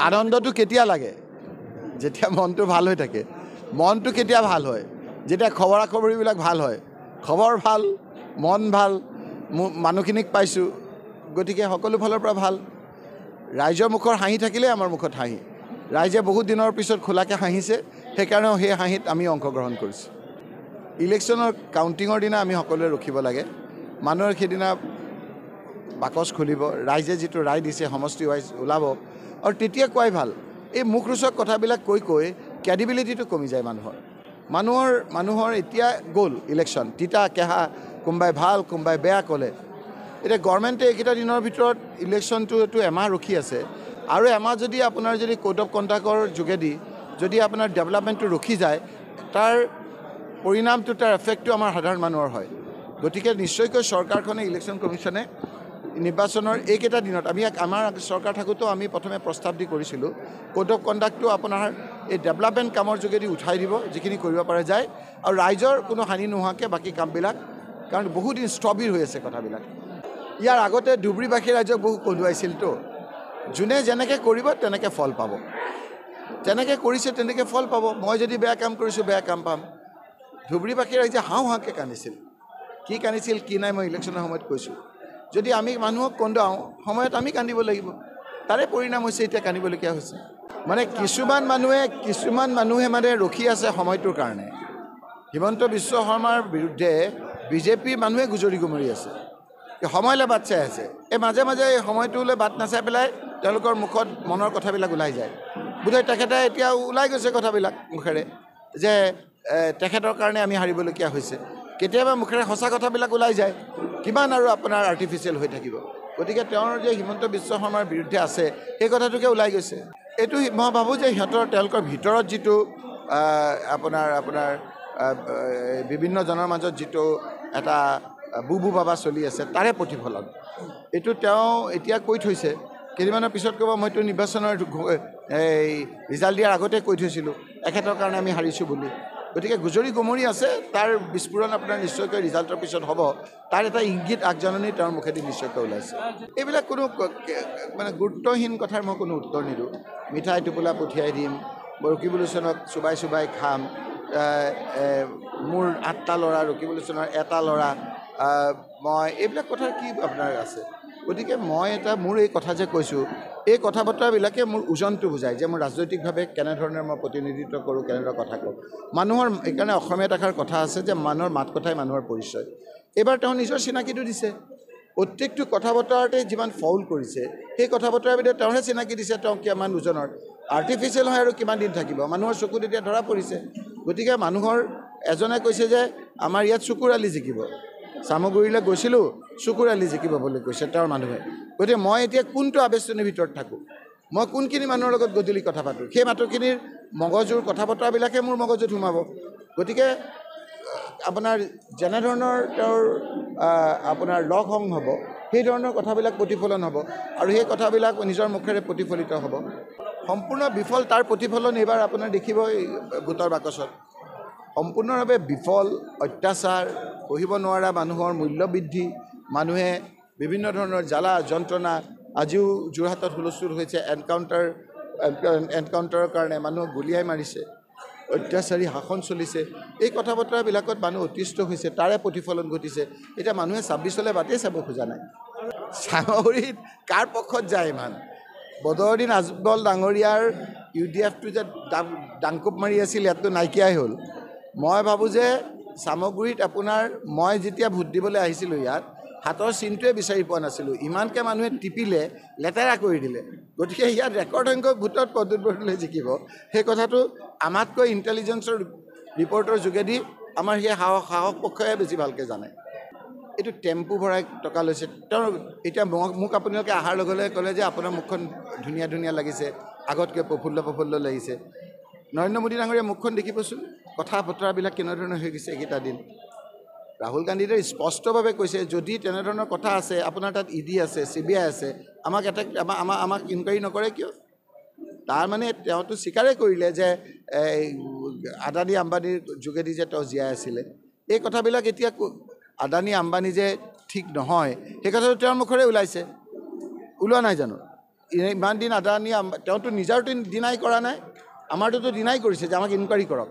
আনন্দটো কেতিয়া লাগে যেতিয়া মনটো ভাল হৈ থাকে মনটো কেতিয়া ভাল হয় যেতিয়া খবৰা খবৰিবিলাক ভাল হয় খবৰ ভাল মন ভাল মানুহখিনিক পাইছোঁ গতিকে সকলো ফালৰ পৰা ভাল ৰাইজৰ মুখৰ হাঁহি থাকিলে আমাৰ মুখত হাঁহি ৰাইজে বহুত দিনৰ পিছত খোলাকৈ হাঁহিছে সেইকাৰণে সেই হাঁহিত আমি অংশগ্ৰহণ কৰিছোঁ ইলেকশ্যনৰ কাউণ্টিঙৰ দিনা আমি সকলোৱে ৰখিব লাগে মানুহৰ সেইদিনা বাকচ খুলিব ৰাইজে যিটো ৰায় দিছে সমষ্টি ৱাইজ ওলাব আৰু তেতিয়া কোৱাই ভাল এই মুখৰোচক কথাবিলাক কৈ ক্ৰেডিবিলিটিটো কমি যায় মানুহৰ এতিয়া গ'ল ইলেকশ্যন তিতা কেহা কোনোবাই ভাল কোনোবাই বেয়া ক'লে এতিয়া গভৰ্ণমেণ্টে এইকেইটা দিনৰ ভিতৰত ইলেকশ্যনটো এমাহ ৰখি আছে আৰু এমাহ যদি আপোনাৰ যদি কোড অফ কণ্ডাক্টৰ যোগেদি যদি আপোনাৰ ডেভেলপমেণ্টটো ৰখি যায় তাৰ পৰিণামটো তাৰ এফেক্টটো আমাৰ সাধাৰণ মানুহৰ হয় গতিকে নিশ্চয়কৈ চৰকাৰখনে ইলেকশ্যন কমিশ্যনে নিৰ্বাচনৰ এইকেইটা দিনত আমাৰ চৰকাৰ থাকোঁতেও আমি প্ৰথমে প্ৰস্তাৱ দি কৰিছিলোঁ কোড অফ কণ্ডাক্টটো আপোনাৰ এই ডেভেলপমেণ্ট কামৰ যোগেদি উঠাই দিব যিখিনি কৰিব পৰা যায় আৰু ৰাইজৰ কোনো হানি নোহোৱাকৈ বাকী কামবিলাক কাৰণ বহুদিন স্থবিৰ হৈ আছে কথাবিলাক ইয়াৰ আগতে ধুবুৰীবাসী ৰাইজক বহু কন্দুৱাইছিলতো যোনে যেনেকৈ কৰিব তেনেকৈ ফল পাব যেনেকৈ কৰিছে তেনেকৈ ফল পাব মই যদি বেয়া কাম কৰিছোঁ বেয়া কাম পাম ধুবুৰীবাসী ৰাইজে হাওঁহাওঁকৈ কান্দিছিল কি কান্দিছিল কি নাই মই ইলেকশ্যনৰ সময়ত কৈছোঁ যদি আমি মানুহক কন্দুৱাওঁ সময়ত আমি কান্দিব লাগিব তাৰে পৰিণাম হৈছে এতিয়া কান্দিবলগীয়া হৈছে মানে কিছুমান মানুহে মানে ৰখি আছে সময়টোৰ কাৰণে হিমন্ত বিশ্ব শৰ্মাৰ বিৰুদ্ধে বিজেপিৰ মানুহে গুজৰি গুমৰি আছে সময়লৈ বাট চাই আছে এই মাজে মাজে এই সময়টোলৈ বাট নাচাই পেলাই তেওঁলোকৰ মুখত মনৰ কথাবিলাক ওলাই যায় বোধহয় তেখেতে এতিয়া ওলাই গৈছে কথাবিলাক মুখেৰে যে তেখেতৰ কাৰণে আমি হাৰিবলগীয়া হৈছে কেতিয়াবা মুখেৰে সঁচা কথাবিলাক ওলাই যায় কিমান আৰু আপোনাৰ আৰ্টিফিচিয়েল হৈ থাকিব গতিকে তেওঁৰ যে হিমন্ত বিশ্ব শৰ্মাৰ বিৰুদ্ধে আছে সেই কথাটোকে ওলাই গৈছে এইটো মই ভাবোঁ যে তেওঁলোকৰ ভিতৰত যিটো আপোনাৰ বিভিন্নজনৰ মাজত যিটো এটা বুবু বাবা চলি আছে তাৰে প্ৰতিফলন এইটো তেওঁ এতিয়া কৈ থৈছে কেইদিনমানৰ পিছত ক'ব মইতো নিৰ্বাচনৰ এই ৰিজাল্ট দিয়াৰ আগতে কৈ থৈছিলোঁ এখেতৰ কাৰণে আমি হাৰিছোঁ বুলি গতিকে গুজৰি গুমৰি আছে তাৰ বিস্ফোৰণ আপোনাৰ নিশ্চয়কৈ ৰিজাল্টৰ পিছত হ'ব তাৰ এটা ইংগিত আগজাননী তেওঁৰ মুখেদি নিশ্চয়কৈ ওলাইছে এইবিলাক কোনো মানে গুৰুত্বহীন কথাৰ মই কোনো উত্তৰ নিদিওঁ মিঠাই টোপোলা পঠিয়াই দিম ৰকিবুল হুছেইনক চুবাই খাম মোৰ 8টা ল'ৰা ৰকিবুল হুছেইনৰ এটা ল'ৰা মই এইবিলাক কথাৰ কি আপোনাৰ আছে গতিকে মই মোৰ এই কথা যে কৈছোঁ এই কথা বতৰাবিলাকে মোৰ ওজনটো বুজায় যে মোৰ ৰাজনৈতিকভাৱে কেনেধৰণে মই প্ৰতিনিধিত্ব কৰোঁ কেনেদৰে কথা কওঁ মানুহৰ এইকাৰণে অসমীয়াত এষাৰ কথা আছে যে মানুহৰ মাত কথাই মানুহৰ পৰিচয় এইবাৰ তেওঁ নিজৰ চিনাকিটো দিছে প্ৰত্যেকটো কথা বতৰাতে যিমান ফাউল কৰিছে সেই কথা বতৰাৰ ভিতৰত তেওঁৰহে চিনাকি দিছে তেওঁ কিমান ওজনৰ আৰ্টিফিচিয়েল হয় আৰু কিমান দিন থাকিব মানুহৰ চকুত এতিয়া ধৰা পৰিছে গতিকে মানুহৰ এজনে কৈছে যে আমাৰ ইয়াত চকুৰ আলি জিকিব চামগুৰিলৈ গৈছিলোঁ চকুৰ আলি জিকিব বুলি কৈছে তেওঁৰ মানুহে গতিকে মই এতিয়া কোনটো আৱেষ্টনীৰ ভিতৰত থাকোঁ মই কোনখিনি মানুহৰ লগত গধূলি কথা পাতোঁ সেই মানুহখিনিৰ মগজুৰ কথা বতৰাবিলাকে মোৰ মগজুত সোমাব গতিকে আপোনাৰ যেনেধৰণৰ তেওঁৰ আপোনাৰ লগ সংগ হ'ব সেই ধৰণৰ কথাবিলাক প্ৰতিফলন হ'ব আৰু সেই কথাবিলাক নিজৰ মুখেৰে প্ৰতিফলিত হ'ব সম্পূৰ্ণ বিফল তাৰ প্ৰতিফলন এইবাৰ আপোনাৰ দেখিব ভোটৰ বাকচত সম্পূৰ্ণভাৱে বিফল অত্যাচাৰ সহিব নোৱাৰা মানুহৰ মূল্যবৃদ্ধি মানুহে বিভিন্ন ধৰণৰ জ্বালা যন্ত্ৰণা আজিও যোৰহাটত হুলস্থুল হৈছে এনকাউণ্টাৰৰ কাৰণে মানুহক গুলীয়াই মাৰিছে অত্যাচাৰী শাসন চলিছে এই কথা বতৰাবিলাকত মানুহ অতিষ্ঠ হৈছে তাৰে প্ৰতিফলন ঘটিছে এতিয়া মানুহে 26লৈ বাটেই চাব খোজা নাই চামগুৰিত কাৰ পক্ষত যায় ইমান বদৰুদ্দিন আজমল ডাঙৰীয়াৰ UDFটো যে ডাংকোপ মাৰি আছিল ইয়াততো নাইকিয়াই হ'ল মই ভাবোঁ যে চামগুৰিত আপোনাৰ মই যেতিয়া ভোট দিবলৈ আহিছিলোঁ ইয়াত হাতৰ চিনটোৱে বিচাৰি পোৱা নাছিলোঁ ইমানকৈ মানুহে টিপিলে লেতেৰা কৰি দিলে গতিকে ইয়াত ৰেকৰ্ড সংখ্যক ভোটত প্ৰদ্যুৎ বৰদলৈ জিকিব সেই কথাটো আমাতকৈ ইণ্টেলিজেন্সৰ ৰিপৰ্টৰ যোগেদি আমাৰ সেই সাহস পক্ষই বেছি ভালকৈ জানে এইটো টেম্পু ভৰাই টকা লৈছে তেওঁ এতিয়া মোক আপোনালোকে অহাৰ লগে লগে ক'লে যে আপোনাৰ মুখখন ধুনীয়া ধুনীয়া লাগিছে আগতকৈ প্ৰফুল্ল লাগিছে নৰেন্দ্ৰ মোদী ডাঙৰীয়া মুখখন দেখিবচোন কথা বতৰাবিলাক কেনেধৰণৰ হৈ গৈছে এইকেইটা দিন ৰাহুল গান্ধীয়ে স্পষ্টভাৱে কৈছে যদি তেনেধৰণৰ কথা আছে আপোনাৰ তাত ED আছে CBI আছে আমাক ইনকুৱাৰী নকৰে কিয় তাৰমানে তেওঁতো স্বীকাৰেই কৰিলে যে আদানী আম্বানীৰ যোগেদি যে তেওঁ জীয়াই আছিলে এই কথাবিলাক এতিয়া আদানী আম্বানী যে ঠিক নহয় সেই কথাটো তেওঁৰ মুখৰে ওলাইছে ওলোৱা নাই জানো ইমান দিন আদানী তেওঁতো নিজৰটো ডিনাই কৰা নাই, আমাৰটোতো ডিনাই কৰিছে যে আমাক ইনকুৱাৰী কৰক,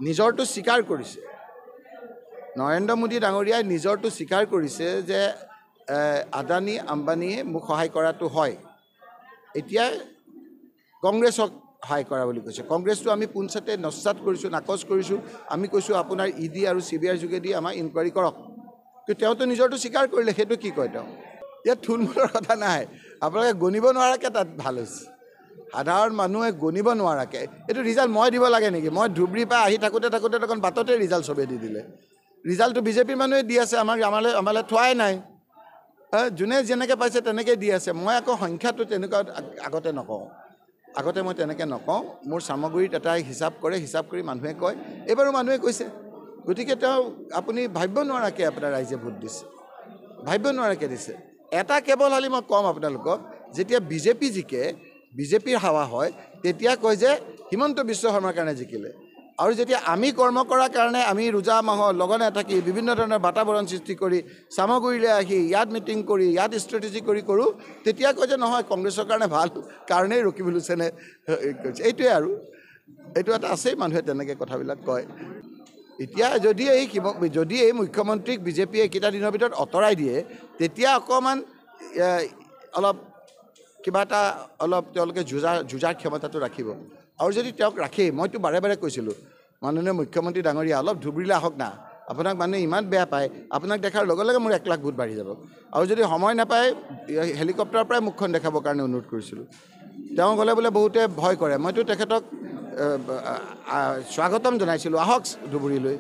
নিজৰটো স্বীকাৰ কৰিছে। নৰেন্দ্ৰ মোদী ডাঙৰীয়াই নিজৰটো স্বীকাৰ কৰিছে যে আদানী আম্বানীয়ে মোক সহায় কৰাটো হয়। এতিয়া কংগ্ৰেছক সহায় কৰা বুলি কৈছে। কংগ্ৰেছটো আমি পোনচাতে নস্বাত কৰিছোঁ, নাকচ কৰিছোঁ। আমি কৈছোঁ আপোনাৰ ED আৰু CBIৰ যোগেদি আমাক ইনকুৱাৰী কৰক। কিন্তু তেওঁতো নিজৰটো স্বীকাৰ কৰিলে, সেইটো কি কয় তেওঁ? ইয়াত থুলমূলৰ কথা নাই, আপোনালোকে গণিব নোৱাৰাকৈ তাত ভাল হৈছে। সাধাৰণ মানুহে গণিব নোৱাৰাকৈ এইটো ৰিজাল্ট মই দিব লাগে নেকি? মই ধুবুৰীৰ পৰা আহি থাকোঁতে দেখোন বাটতে ৰিজাল্ট চবেই দি দিলে। ৰিজাল্টটো বিজেপিৰ মানুহে দি আছে, আমালৈ থোৱাই নাই। যোনে যেনেকৈ পাইছে তেনেকৈ দি আছে। মই আকৌ সংখ্যাটো তেনেকুৱা আগতে মই তেনেকৈ নকওঁ। মোৰ চামগুৰিত এটাই হিচাপ কৰে, হিচাপ কৰি মানুহে কয়, এইবাৰো মানুহে কৈছে। গতিকে তেওঁ আপুনি ভাবিব নোৱাৰাকৈ আপোনাৰ ৰাইজে ভোট দিছে, ভাবিব নোৱাৰাকৈ দিছে। এটা কেৱল হ'লে মই ক'ম আপোনালোকক, যেতিয়া বিজেপি জিকে, বিজেপিৰ হাৱা হয়, তেতিয়া কয় যে হিমন্ত বিশ্ব শৰ্মাৰ কাৰণে জিকিলে। আৰু যেতিয়া আমি কৰ্ম কৰাৰ কাৰণে আমি ৰোজা মাহৰ লগনে থাকি বিভিন্ন ধৰণৰ বাতাবৰণ সৃষ্টি কৰি চামগুৰিলৈ আহি ইয়াত মিটিং কৰি ইয়াত ষ্ট্ৰেটেজি কৰোঁ, তেতিয়া কয় যে নহয় কংগ্ৰেছৰ কাৰণে ভাল কাৰণেই ৰকিবুল হুছেইনে কৰিছে। এইটোৱে আৰু এইটো এটা আছেই, মানুহে তেনেকৈ কথাবিলাক কয়। এতিয়া যদি এই মুখ্যমন্ত্ৰীক বিজেপিয়ে এইকেইটা দিনৰ ভিতৰত আঁতৰাই দিয়ে, তেতিয়া অকণমান অলপ কিবা এটা তেওঁলোকে যুঁজাৰ ক্ষমতাটো ৰাখিব। আৰু যদি তেওঁক ৰাখেই, মইতো বাৰে বাৰে কৈছিলোঁ মাননীয় মুখ্যমন্ত্ৰী ডাঙৰীয়া অলপ ধুবুৰীলৈ আহক না, আপোনাক মানুহে ইমান বেয়া পায়, আপোনাক দেখাৰ লগে লগে মোৰ 1 লাখ ভোট বাঢ়ি যাব। আৰু যদি সময় নাপায় হেলিকপ্টাৰৰ পৰাই মুখখন দেখাবৰ কাৰণে অনুৰোধ কৰিছিলোঁ। তেওঁ গ'লে বোলে বহুতে ভয় কৰে, মইতো তেখেতক স্বাগতম জনাইছিলোঁ, আহক ধুবুৰীলৈ।